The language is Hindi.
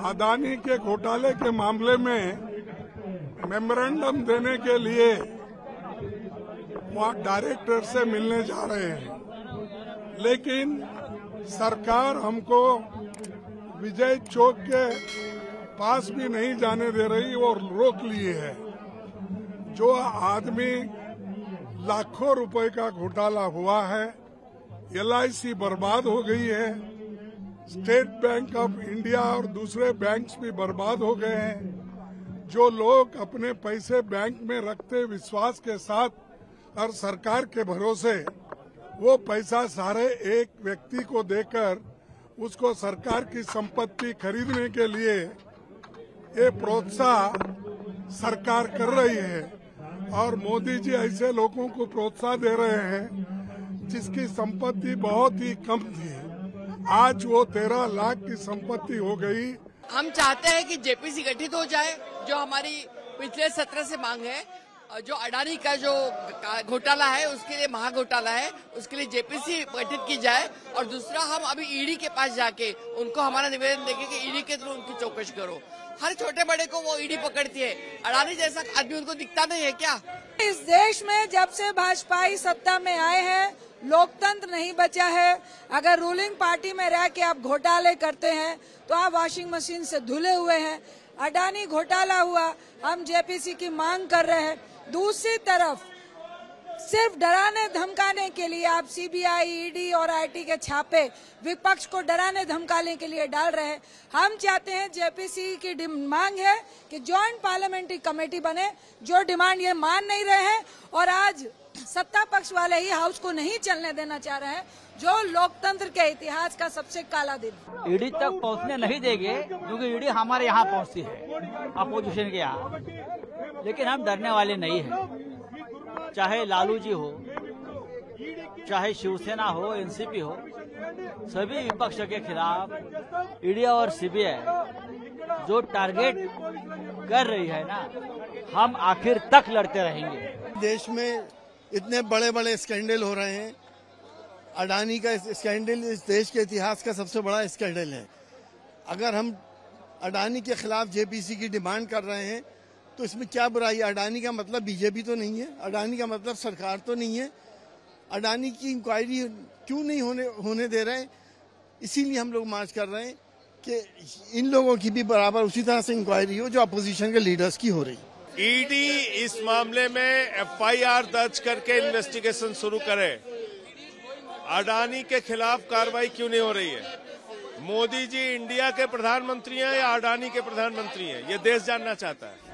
अदानी के घोटाले के मामले में मेमोरेंडम देने के लिए वहाँ डायरेक्टर से मिलने जा रहे हैं, लेकिन सरकार हमको विजय चौक के पास भी नहीं जाने दे रही और रोक लिए है। जो आदमी लाखों रुपए का घोटाला हुआ है, LIC बर्बाद हो गई है, स्टेट बैंक ऑफ इंडिया और दूसरे बैंक्स भी बर्बाद हो गए हैं। जो लोग अपने पैसे बैंक में रखते विश्वास के साथ और सरकार के भरोसे वो पैसा सारे एक व्यक्ति को देकर उसको सरकार की संपत्ति खरीदने के लिए ये प्रोत्साहन सरकार कर रही है और मोदी जी ऐसे लोगों को प्रोत्साहन दे रहे हैं जिसकी संपत्ति बहुत ही कम थी, आज वो 13 लाख की संपत्ति हो गई। हम चाहते हैं कि जेपीसी गठित हो जाए, जो हमारी पिछले सत्र से मांग है। जो अडानी का जो घोटाला है उसके लिए महाघोटाला है, उसके लिए जेपीसी गठित की जाए। और दूसरा, हम अभी ईडी के पास जाके उनको हमारा निवेदन देंगे कि ईडी के थ्रू उनकी चौकसी करो। हर छोटे बड़े को वो ईडी पकड़ती है, अडानी जैसा आदमी उनको दिखता नहीं है क्या? इस देश में जब से भाजपाई सत्ता में आए हैं, लोकतंत्र नहीं बचा है। अगर रूलिंग पार्टी में रह के आप घोटाले करते हैं तो आप वॉशिंग मशीन से धुले हुए हैं। अडानी घोटाला हुआ, हम जेपीसी की मांग कर रहे हैं। दूसरी तरफ सिर्फ डराने धमकाने के लिए आप सीबीआई, ईडी और आईटी के छापे विपक्ष को डराने धमकाने के लिए डाल रहे हैं। हम चाहते हैं, जेपीसी की मांग है कि जॉइंट पार्लियामेंट्री कमेटी बने, जो डिमांड ये मान नहीं रहे हैं और आज सत्ता पक्ष वाले ही हाउस को नहीं चलने देना चाह रहे हैं, जो लोकतंत्र के इतिहास का सबसे काला दिन। ईडी तक पहुंचने नहीं देंगे क्योंकि ईडी हमारे यहाँ पहुंचती है, अपोजिशन के यहाँ। लेकिन हम डरने वाले नहीं हैं। चाहे लालू जी हो, चाहे शिवसेना हो, एनसीपी हो, सभी विपक्ष के खिलाफ ईडी और सीबीआई जो टारगेट कर रही है ना, हम आखिर तक लड़ते रहेंगे। देश में इतने बड़े बड़े स्कैंडल हो रहे हैं। अडानी का स्कैंडल इस देश के इतिहास का सबसे बड़ा स्कैंडल है। अगर हम अडानी के खिलाफ जेपीसी की डिमांड कर रहे हैं तो इसमें क्या बुराई है? अडानी का मतलब बीजेपी तो नहीं है, अडानी का मतलब सरकार तो नहीं है। अडानी की इंक्वायरी क्यों नहीं होने दे रहे हैं? इसीलिए हम लोग मार्च कर रहे हैं कि इन लोगों की भी बराबर उसी तरह से इंक्वायरी हो जो अपोजिशन के लीडर्स की हो रही। ईडी इस मामले में FIR दर्ज करके इन्वेस्टिगेशन शुरू करे। अडानी के खिलाफ कार्रवाई क्यों नहीं हो रही है? मोदी जी इंडिया के प्रधानमंत्री हैं या अडानी के प्रधानमंत्री हैं? ये देश जानना चाहता है।